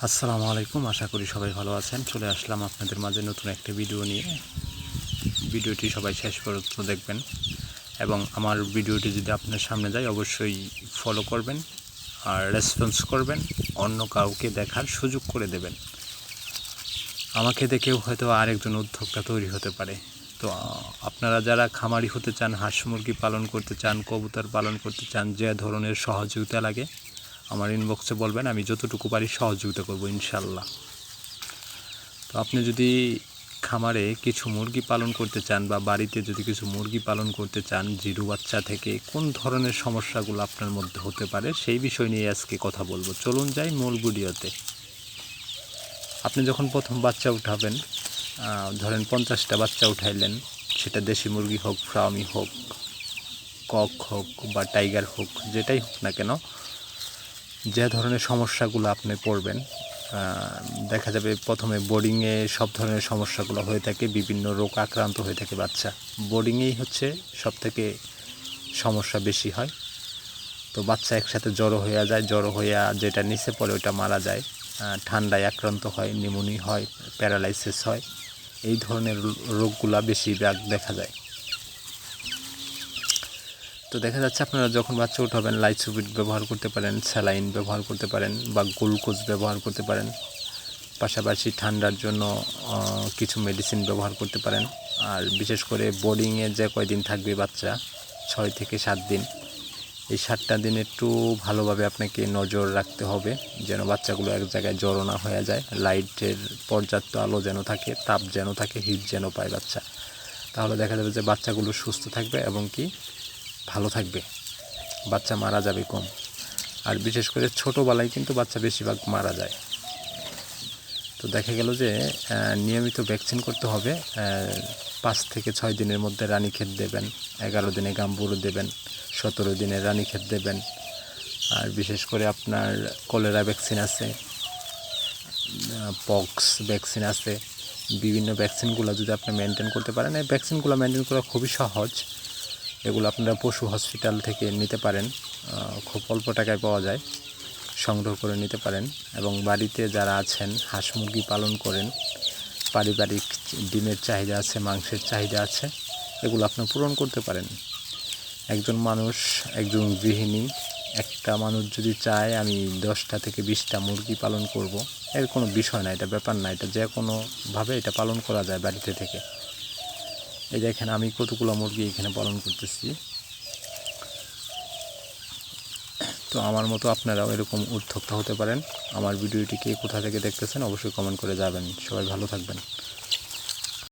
আসসালামু আলাইকুম। আশা করি সবাই ভালো আছেন। চলে আসলাম আপনাদের মাঝে নতুন একটা ভিডিও নিয়ে। ভিডিওটি সবাই শেষ পর্যন্ত দেখবেন এবং আমার ভিডিওটি যদি আপনার সামনে যায় অবশ্যই ফলো করবেন আর রেসপন্স করবেন, অন্য কাউকে দেখার সুযোগ করে দেবেন। আমাকে দেখেও হয়তো আরেকজন উদ্যোক্তা তৈরি হতে পারে। তো আপনারা যারা খামারি হতে চান, হাঁস মুরগি পালন করতে চান, কবুতর পালন করতে চান, যে ধরনের সহযোগিতা লাগে আমার ইনবক্সে বলবেন, আমি যতটুকু পারি সহযোগিতা করব ইনশাল্লাহ। তো আপনি যদি খামারে কিছু মুরগি পালন করতে চান বা বাড়িতে যদি কিছু মুরগি পালন করতে চান, জিরো বাচ্চা থেকে কোন ধরনের সমস্যাগুলো আপনার মধ্যে হতে পারে সেই বিষয় নিয়ে আজকে কথা বলবো। চলুন যাই মূল ভিডিওতে। আপনি যখন প্রথম বাচ্চা উঠাবেন, ধরেন 50টা বাচ্চা উঠাইলেন, সেটা দেশি মুরগি হোক, ফার্মি হোক, কক হোক বা টাইগার হোক, যেটাই হোক না কেন, যে ধরনের সমস্যাগুলো আপনি পড়বেন, দেখা যাবে প্রথমে বোর্ডিংয়ে সব ধরনের সমস্যাগুলো হয়ে থাকে, বিভিন্ন রোগ আক্রান্ত হয়ে থাকে বাচ্চা। বোর্ডিংয়েই হচ্ছে সব থেকে সমস্যা বেশি হয়। তো বাচ্চা একসাথে জড়ো হয়ে যায়, জড়ো হইয়া যেটা নিচে পড়ে ওটা মারা যায়, ঠান্ডায় আক্রান্ত হয়, নিউমোনিয়া হয়, প্যারালাইসিস হয়, এই ধরনের রোগগুলা বেশিরভাগ দেখা যায়। তো দেখা যাচ্ছে আপনারা যখন বাচ্চা উঠাবেন লাইসোভিট ব্যবহার করতে পারেন, স্যালাইন ব্যবহার করতে পারেন বা গ্লুকোজ ব্যবহার করতে পারেন। পাশাপাশি ঠান্ডার জন্য কিছু মেডিসিন ব্যবহার করতে পারেন। আর বিশেষ করে বোর্ডিংয়ে যে কয়দিন থাকবে বাচ্চা, 6 থেকে 7 দিন, এই 7টা দিন একটু ভালোভাবে আপনাকে নজর রাখতে হবে যেন বাচ্চাগুলো এক জায়গায় জড়ো না হয়ে যায়। লাইটের পর্যাপ্ত আলো যেন থাকে, তাপ যেন থাকে, হিট যেন পায় বাচ্চা। তাহলে দেখা যাবে যে বাচ্চাগুলো সুস্থ থাকবে এবং কি ভালো থাকবে, বাচ্চা মারা যাবে কম। আর বিশেষ করে ছোটোবেলায় কিন্তু বাচ্চা বেশিরভাগ মারা যায়। তো দেখা গেল যে নিয়মিত ভ্যাকসিন করতে হবে। 5 থেকে 6 দিনের মধ্যে রানীক্ষেত দেবেন, 11 দিনে গাম্বুরু দেবেন, 17 দিনে রানীক্ষেত দেবেন। আর বিশেষ করে আপনার কলেরা ভ্যাকসিন আছে, পক্স ভ্যাকসিন আছে, বিভিন্ন ভ্যাকসিনগুলো যদি আপনি মেনটেন করতে পারেন, এই ভ্যাকসিনগুলো মেনটেন করা খুবই সহজ। এগুলো আপনারা পশু হসপিটাল থেকে নিতে পারেন, খুব অল্প টাকায় পাওয়া যায়, সংগ্রহ করে নিতে পারেন। এবং বাড়িতে যারা আছেন হাঁস মুরগি পালন করেন, পারিবারিক ডিমের চাহিদা আছে, মাংসের চাহিদা আছে, এগুলো আপনি পূরণ করতে পারেন। একজন মানুষ, একজন গৃহিণী, একটা মানুষ যদি চায় আমি 10টা থেকে 20টা মুরগি পালন করব, এর কোনো বিষয় না, এটা ব্যাপার না, এটা যে কোনোভাবে এটা পালন করা যায় বাড়িতে থেকে। এই দেখেন আমি কতগুলো মুরগি এখানে পালন করতেছি। তো আমার মতো আপনারাও এরকম উদ্যোক্তা হতে পারেন। আমার ভিডিওটি কে কোথা থেকে দেখতেছেন অবশ্যই কমেন্ট করে যাবেন। সবাই ভালো থাকবেন।